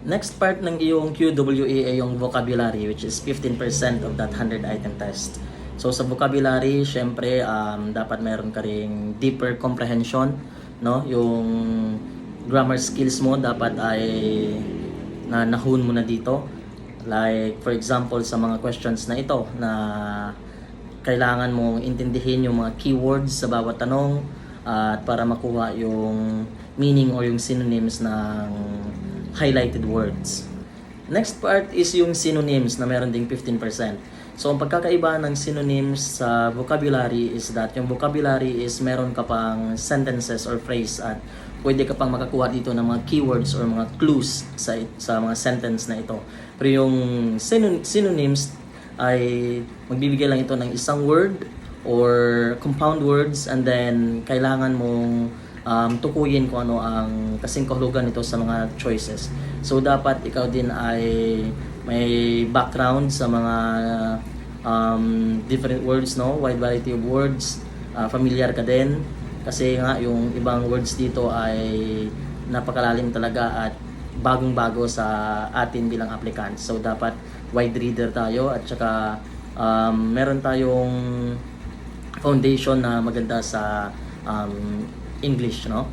Next part ng iyong QWE ay yung vocabulary, which is 15% of that 100 item test. So sa vocabulary, syempre dapat meron ka ring deeper comprehension, no? Yung grammar skills mo dapat ay nahon mo na dito. Like for example sa mga questions na ito na kailangan mong intindihin yung mga keywords sa bawat tanong at para makuha yung meaning or yung synonyms ng highlighted words. Next part is yung synonyms na meron ding 15%. So ang pagkakaiba ng synonyms sa vocabulary is that yung vocabulary is meron ka pang sentences or phrase at pwede ka pang makakuha dito ng mga keywords or mga clues sa mga sentence na ito. Pero yung synonyms ay magbibigay lang ito ng isang word or compound words and then kailangan mong tukuyin kung ano ang kasing kahulugan nito sa mga choices. So dapat ikaw din ay may background sa mga different words, no? Wide variety of words. Familiar ka din kasi nga yung ibang words dito ay napakalalim talaga at bagong-bago sa atin bilang applicant. So dapat wide reader tayo at saka meron tayong foundation na maganda sa English, no?